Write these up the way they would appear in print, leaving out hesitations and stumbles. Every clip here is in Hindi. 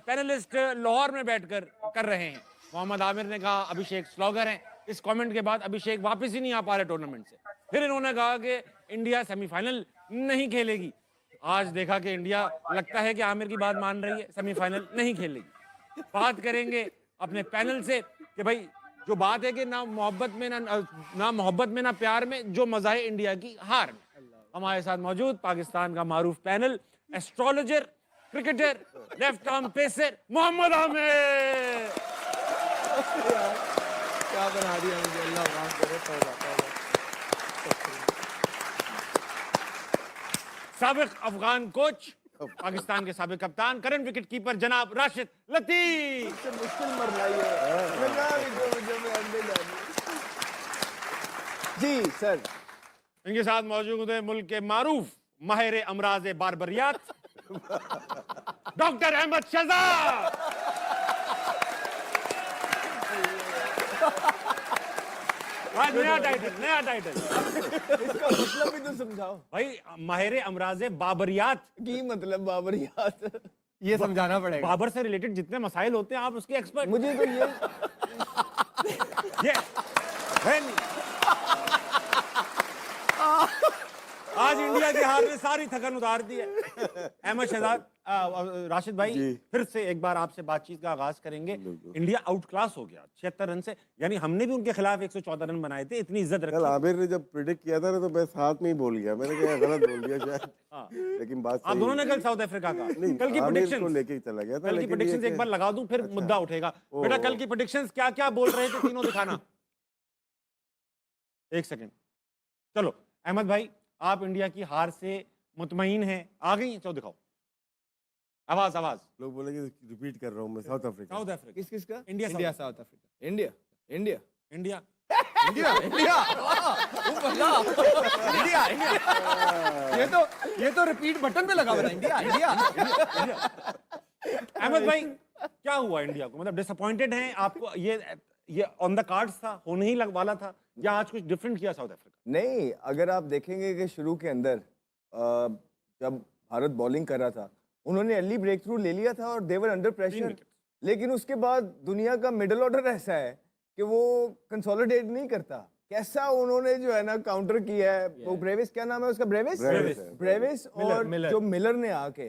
पैनलिस्ट लाहौर में बैठकर कर रहे हैं। मोहम्मद आमिर ने कहा अभिषेक स्लॉगर हैं। इस कमेंट के बाद अभिषेक वापस ही नहीं आ पा रहे टूर्नामेंट से। फिर इन्होंने कहा कि इंडिया सेमीफाइनल नहीं खेलेगी। आज देखा कि इंडिया लगता है कि आमिर की बात मान रही है, सेमीफाइनल नहीं खेलेगी। बात करेंगे अपने पैनल से कि भाई जो बात है कि ना मोहब्बत में ना प्यार में, जो मजा है इंडिया की हार में। हमारे साथ मौजूद पाकिस्तान का मारूफ panel, astrologer, cricketer, left arm pacer Mohammad Aamir. क्या बना दिया मुझे, अल्लाह माफ करे। साबिक अफगान कोच, पाकिस्तान के साबिक कप्तान, करंट विकेट कीपर जनाब राशिद लतीफ। मुश्किल मरलाई है जी सर। इनके साथ मौजूद है मुल्क के मारूफ माहिर अमराज बारबरियात डॉक्टर अहमद शहजाद। आज नया टाइटल इसका मतलब भी तो समझाओ भाई। माहिर अमराज बाबरियात की मतलब बाबरियात, ये समझाना पड़ेगा। बाबर से रिलेटेड जितने मसाइल होते हैं आप उसके एक्सपर्ट। मुझे तो ये है नहीं। आज इंडिया की हार ने सारी थकन उतार दी है। अहमद शहजाद, राशिद भाई, फिर से एक बार आपसे बातचीत का आगाज करेंगे। इंडिया आउट क्लास हो गया 76 रन से, यानी हमने भी उनके खिलाफ 114 रन बनाए थे। इतनी इज्जत रखी। कल आमिर ने जब प्रिडिक्ट किया था ना तो मैं साथ में ही बोल गया, मैंने कहा गलत बोल दिया शायद। लेकिन बात आप दोनों ने कल साउथ अफ्रीका का कल की प्रेडिक्शन को लेके चला गया था। कल की प्रेडिक्शंस एक बार लगा दूं फिर मुद्दा उठेगा। बेटा कल की प्रेडिक्शंस क्या क्या बोल रहे थे तीनों दिखाना। एक सेकंड, चलो अहमद भाई, आप इंडिया की हार से मुतमईन हैं? आ गई तो दिखाओ आवाज। लोग बोलेंगे रिपीट कर रहा हूँ मैं। South Africa. साउथ अफ्रीका किसका? India India south Africa. India India India India India India India. ये तो रिपीट बटन पे लगा हुआ है। India India. अहमद भाई क्या हुआ इंडिया को? मतलब डिसअपॉइंटेड हैं आपको? ये ऑन द कार्ड्स था, होने ही वाला था, या आज कुछ डिफरेंट किया साउथ अफ्रीका? नहीं, अगर आप देखेंगे कि शुरू के अंदर जब भारत बॉलिंग कर रहा था उन्होंने अर्ली ब्रेक थ्रू ले लिया था और देवर अंडर प्रेशर। लेकिन उसके बाद दुनिया का मिडिल ऑर्डर ऐसा है कि वो कंसोलिडेट नहीं करता। कैसा उन्होंने जो है ना काउंटर किया है। वो ब्रेविस, क्या नाम है उसका? ब्रेविस और जो मिलर ने आके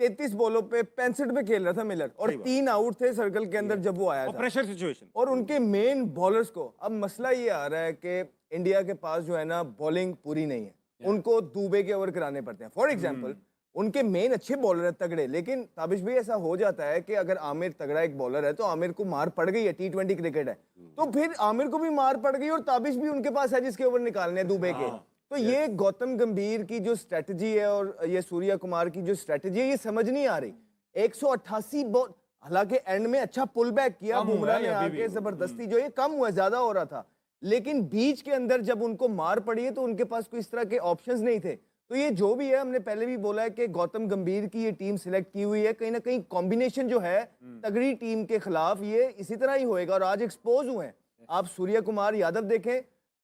33 बॉलों पे 65 पे खेल रहा था मिलर, और 3 आउट थे सर्कल के अंदर जब वो आया था। Pressure situation. और उनके मेन बॉलर्स को अब मसला ये आ रहा है कि इंडिया के पास जो है ना बॉलिंग पूरी नहीं है, उनको दूबे के ओवर कराने पड़ते हैं। फॉर एग्जांपल उनके मेन अच्छे बॉलर है तगड़े, लेकिन ताबिश भी ऐसा हो जाता है कि अगर आमिर तगड़ा एक बॉलर है तो आमिर को मार पड़ गई है, T20 क्रिकेट है, तो फिर आमिर को भी मार पड़ गई और ताबिश भी उनके पास है जिसके ओवर निकालने हैं दूबे के। तो ये गौतम गंभीर की जो स्ट्रेटजी है और ये सूर्या कुमार की जो स्ट्रेटजी है ये समझ नहीं आ रही। 188 बॉल, हालांकि एंड में अच्छा पुल बैक किया बुमराह ने आके जबरदस्ती, जो ये कम हुआ, ज्यादा हो रहा था, लेकिन बीच के अंदर जब उनको मार पड़ी है तो उनके पास कोई इस तरह के ऑप्शंस नहीं थे। तो ये जो भी है, हमने पहले भी बोला है कि गौतम गंभीर की ये टीम सिलेक्ट की हुई है, कहीं ना कहीं कॉम्बिनेशन जो है तगड़ी टीम के खिलाफ ये इसी तरह ही होएगा और आज एक्सपोज हुए हैं। आप सूर्या कुमार यादव देखें,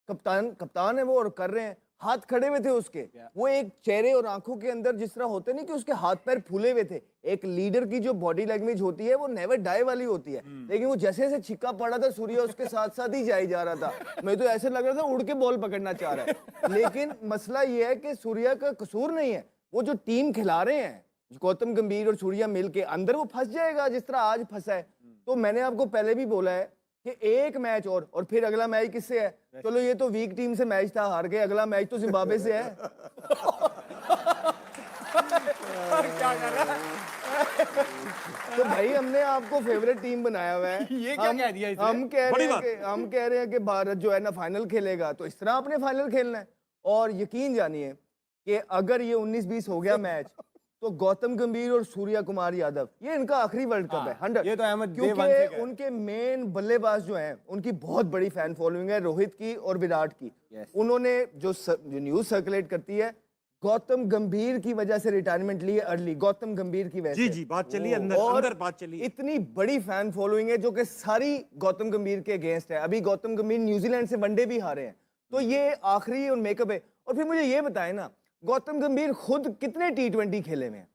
कप्तान है वो और कर रहे हैं, हाथ खड़े हुए थे उसके, वो एक चेहरे और आंखों के अंदर जिस तरह होते नहीं कि उसके हाथ पैर फूले हुए थे। एक लीडर की जो बॉडी लैंग्वेज होती है वो नेवर डाई वाली होती है, लेकिन वो जैसे जैसे छिक्का पड़ा था सूर्या उसके साथ साथ ही जाई जा रहा था। मैं तो ऐसे लग रहा था उड़ के बॉल पकड़ना चाह रहा है। लेकिन मसला ये है कि सूर्या का कसूर नहीं है, वो जो टीम खिला रहे हैं गौतम गंभीर और सूर्या मिलके, अंदर वो फंस जाएगा जिस तरह आज फंसा है। तो मैंने आपको पहले भी बोला है कि एक मैच और फिर अगला मैच किससे है? चलो ये तो वीक टीम से मैच था, हार गए, अगला मैच तो जिम्बाब्वे से है। क्या कर रहा है? तो भाई हमने आपको फेवरेट टीम बनाया हुआ है। ये क्या कह दिया इसने? हम कह रहे हैं कि भारत जो है ना फाइनल खेलेगा, तो इस तरह आपने फाइनल खेलना है। और यकीन जानिए कि अगर ये 19-20 हो गया मैच तो गौतम गंभीर और सूर्या कुमार यादव ये इनका आखिरी वर्ल्ड कप है 100। ये तो अहमद क्योंकि उनके मेन बल्लेबाज जो हैं उनकी बहुत बड़ी फैन फॉलोइंग है, रोहित की और विराट की। उन्होंने जो न्यूज सर्कुलेट करती है गौतम गंभीर की वजह से रिटायरमेंट ली है अर्ली, गौतम गंभीर की वजह से। जी बात चली अंदर बात चली। इतनी बड़ी फैन फॉलोइंग है जो कि सारी गौतम गंभीर के अगेंस्ट है। अभी गौतम गंभीर न्यूजीलैंड से वनडे भी हारे हैं, तो ये आखिरी और मेकअप है। और फिर मुझे ये बताएं ना, गौतम गंभीर खुद कितने T20 खेले में हैं?